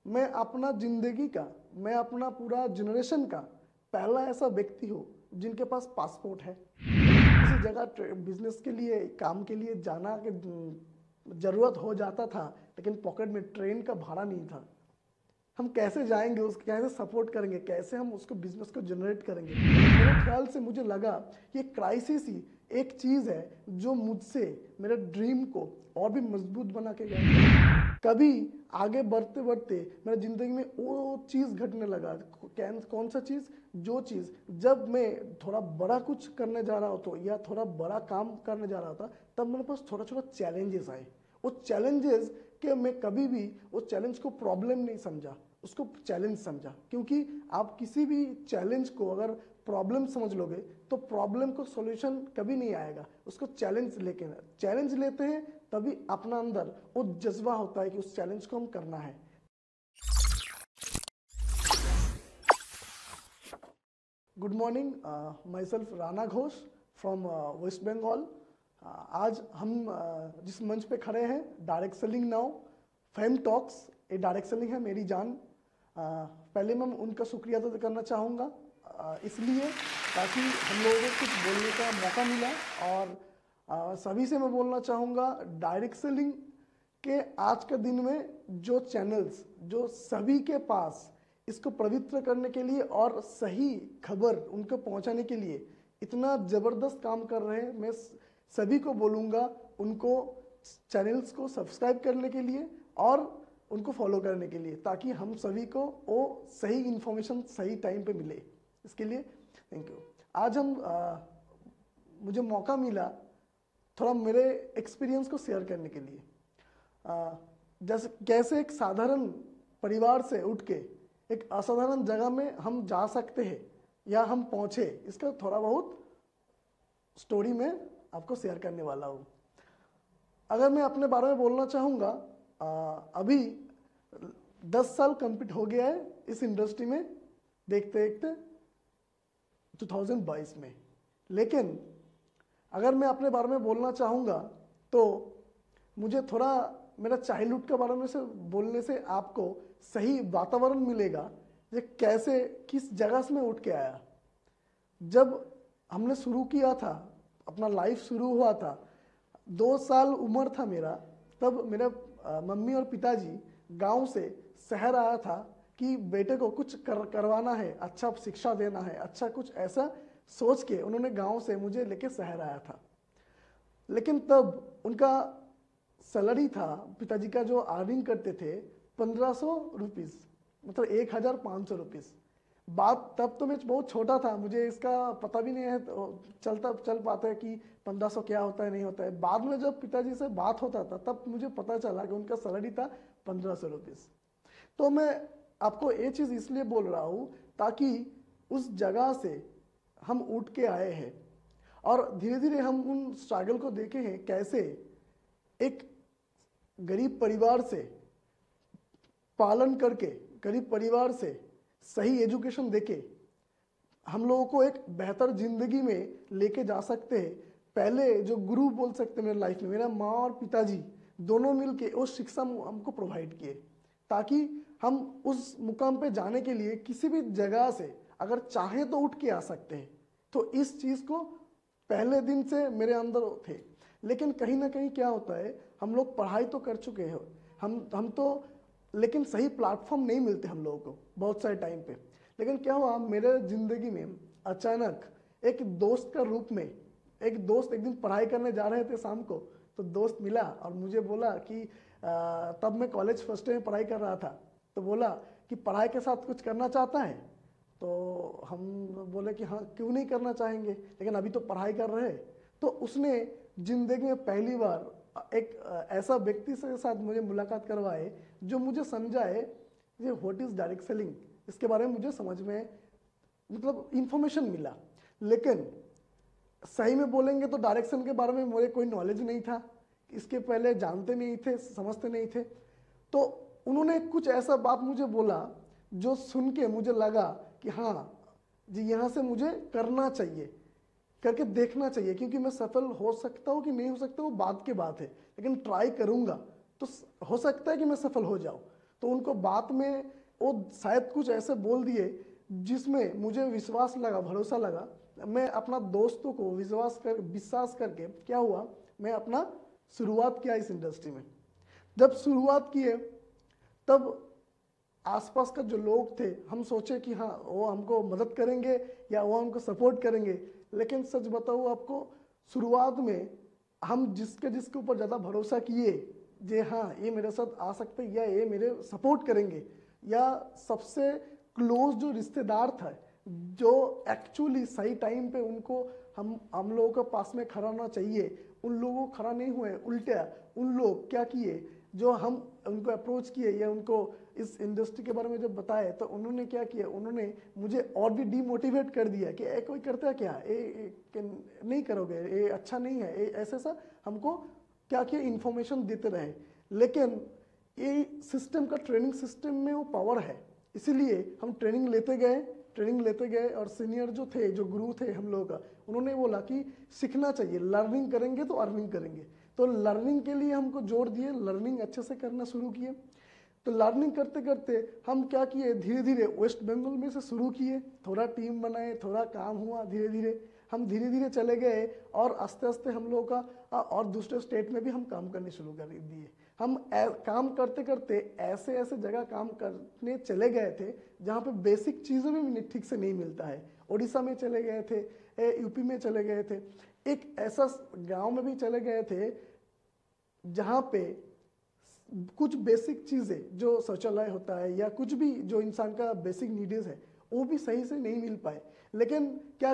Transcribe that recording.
मैं अपना जिंदगी का, मैं अपना पूरा जनरेशन का पहला ऐसा व्यक्ति हूँ जिनके पास पासपोर्ट है। किसी जगह बिजनेस के लिए, काम के लिए जाना के जरूरत हो जाता था, लेकिन पॉकेट में ट्रेन का भाड़ा नहीं था। हम कैसे जाएंगे, उसको कैसे सपोर्ट करेंगे, कैसे हम उसको बिजनेस को जनरेट करेंगे। मेरे ख्याल से मुझे लगा ये क्राइसिस ही एक चीज़ है जो मुझसे मेरे ड्रीम को और भी मजबूत बना के गया। कभी आगे बढ़ते बढ़ते मेरे ज़िंदगी में वो चीज़ घटने लगा। कौन सा चीज़? जो चीज़ जब मैं थोड़ा बड़ा कुछ करने जा रहा होता या थोड़ा बड़ा काम करने जा रहा था, तब मेरे पास थोड़ा छोटा चैलेंजेस आए। वो चैलेंजेस कि मैं कभी भी वो चैलेंज को प्रॉब्लम नहीं समझा, उसको चैलेंज समझा। क्योंकि आप किसी भी चैलेंज को अगर प्रॉब्लम समझ लोगे तो प्रॉब्लम को सॉल्यूशन कभी नहीं आएगा। उसको चैलेंज लेते हैं, तभी अपना अंदर वो जज्बा होता है कि उस चैलेंज को हम करना है। Good morning, myself Rana Ghosh from West Bengal. आज हम जिस मंच पे खड़े हैं, direct selling now fame talks, ये डायरेक्ट सेलिंग है मेरी जान। पहले मैं उनका शुक्रिया तो करना चाहूँगा इसलिए ताकि हम लोगों को कुछ बोलने का मौका मिला। और सभी से मैं बोलना चाहूँगा, डायरेक्ट सेलिंग के आज के दिन में जो चैनल्स जो सभी के पास इसको पवित्र करने के लिए और सही खबर उनको पहुंचाने के लिए इतना ज़बरदस्त काम कर रहे हैं, मैं सभी को बोलूँगा उनको चैनल्स को सब्सक्राइब करने के लिए और उनको फॉलो करने के लिए, ताकि हम सभी को वो सही इन्फॉर्मेशन सही टाइम पे मिले। इसके लिए थैंक यू। आज मुझे मौका मिला थोड़ा मेरे एक्सपीरियंस को शेयर करने के लिए। जैसे कैसे एक साधारण परिवार से उठ के एक असाधारण जगह में हम जा सकते हैं या हम पहुँचे, इसका थोड़ा बहुत स्टोरी में आपको शेयर करने वाला हूँ। अगर मैं अपने बारे में बोलना चाहूँगा, अभी 10 साल कंप्लीट हो गया है इस इंडस्ट्री में देखते देखते 2022 में। लेकिन अगर मैं अपने बारे में बोलना चाहूँगा तो मुझे थोड़ा मेरा चाइल्डहुड के बारे में से बोलने से आपको सही वातावरण मिलेगा कि कैसे किस जगह से मैं उठ के आया। जब हमने शुरू किया था, अपना लाइफ शुरू हुआ था, 2 साल उम्र था मेरा, तब मेरे मम्मी और पिताजी गांव से शहर आया था कि बेटे को कुछ करवाना है, अच्छा शिक्षा देना है, अच्छा कुछ ऐसा सोच के उन्होंने गांव से मुझे लेके शहर आया था। लेकिन तब उनका सैलरी था, पिताजी का जो अर्निंग करते थे 1500 रुपीज़, मतलब 1500 रुपीज़। बात तब तो मैं बहुत छोटा था, मुझे इसका पता भी नहीं है, तो चल पाता है कि 1500 क्या होता है नहीं होता है। बाद में जब पिताजी से बात होता था तब मुझे पता चला कि उनका सैलरी था 1500 रुपीज़। तो मैं आपको ये चीज़ इसलिए बोल रहा हूँ ताकि उस जगह से हम उठ के आए हैं और धीरे धीरे हम उन स्ट्रगल को देखे हैं, कैसे एक गरीब परिवार से पालन करके, गरीब परिवार से सही एजुकेशन देके हम लोगों को एक बेहतर जिंदगी में लेके जा सकते हैं। पहले जो गुरु बोल सकते हैं मेरे लाइफ में, मेरा माँ और पिताजी दोनों मिलके वो शिक्षा हमको प्रोवाइड किए, ताकि हम उस मुकाम पे जाने के लिए किसी भी जगह से अगर चाहे तो उठ के आ सकते हैं। तो इस चीज़ को पहले दिन से मेरे अंदर थे। लेकिन कहीं ना कहीं क्या होता है, हम लोग पढ़ाई तो कर चुके हैं, हम तो, लेकिन सही प्लेटफॉर्म नहीं मिलते हम लोगों को बहुत सारे टाइम पे। लेकिन क्या हुआ, मेरे ज़िंदगी में अचानक एक दोस्त का रूप में, एक दोस्त एक दिन पढ़ाई करने जा रहे थे शाम को, तो दोस्त मिला और मुझे बोला कि तब मैं कॉलेज फर्स्ट ईयर में पढ़ाई कर रहा था, तो बोला कि पढ़ाई के साथ कुछ करना चाहता है। तो हम बोले कि हाँ क्यों नहीं करना चाहेंगे, लेकिन अभी तो पढ़ाई कर रहे हैं। तो उसने ज़िंदगी में पहली बार एक ऐसा व्यक्ति से साथ मुझे मुलाकात करवाए जो मुझे समझाए ये व्हाट इज़ डायरेक्ट सेलिंग, इसके बारे में मुझे समझ में मतलब इंफॉर्मेशन मिला। लेकिन सही में बोलेंगे तो डायरेक्ट सेलिंग के बारे में मुझे कोई नॉलेज नहीं था, इसके पहले जानते नहीं थे, समझते नहीं थे। तो उन्होंने कुछ ऐसा बात मुझे बोला जो सुन के मुझे लगा कि हाँ जी, यहाँ से मुझे करना चाहिए, करके देखना चाहिए। क्योंकि मैं सफल हो सकता हूँ कि नहीं हो सकता वो बात की बात है, लेकिन ट्राई करूँगा तो हो सकता है कि मैं सफल हो जाऊँ। तो उनको बात में वो शायद कुछ ऐसे बोल दिए जिसमें मुझे विश्वास लगा, भरोसा लगा। मैं अपना दोस्तों को विश्वास करके क्या हुआ, मैं अपना शुरुआत किया इस इंडस्ट्री में। जब शुरुआत किए तब आसपास का जो लोग थे, हम सोचे कि हाँ वो हमको मदद करेंगे या वो हमको सपोर्ट करेंगे, लेकिन सच बताऊँ आपको, शुरुआत में हम जिसके ऊपर ज़्यादा भरोसा किए, जे हाँ ये मेरे साथ आ सकते या ये मेरे सपोर्ट करेंगे, या सबसे क्लोज जो रिश्तेदार था जो एक्चुअली सही टाइम पे उनको हम लोगों के पास में खड़ा होना चाहिए, उन लोगों को खड़ा नहीं हुए। उल्टा उन लोग क्या किए, जो हम उनको अप्रोच किए या उनको इस इंडस्ट्री के बारे में जब बताए तो उन्होंने क्या किया, उन्होंने मुझे और भी डीमोटिवेट कर दिया कि ए कोई करता है क्या, नहीं करोगे, ये अच्छा नहीं है, ऐसे सा हमको क्या किया इन्फॉर्मेशन देते रहे। लेकिन ये सिस्टम का, ट्रेनिंग सिस्टम में वो पावर है, इसीलिए हम ट्रेनिंग लेते गए और सीनियर जो थे, जो गुरु थे हम लोगों का, उन्होंने बोला कि सीखना चाहिए, लर्निंग करेंगे तो अर्निंग करेंगे। तो लर्निंग के लिए हमको जोर दिए, लर्निंग अच्छे से करना शुरू किए। तो लर्निंग करते करते हम क्या किए, धीरे धीरे वेस्ट बंगाल में से शुरू किए, थोड़ा टीम बनाए, थोड़ा काम हुआ, धीरे धीरे चले गए और आस्ते आस्ते हम लोगों का और दूसरे स्टेट में भी हम काम करने शुरू कर दिए। हम काम करते करते ऐसे ऐसे जगह काम करने चले गए थे जहाँ पे बेसिक चीज़ें भी ठीक से नहीं मिलता है। उड़ीसा में चले गए थे, यूपी में चले गए थे, एक ऐसा गांव में भी चले गए थे जहाँ पे कुछ बेसिक चीज़ें जो शौचालय होता है या कुछ भी जो इंसान का बेसिक नीड्स है वो भी सही से नहीं मिल पाए। लेकिन क्या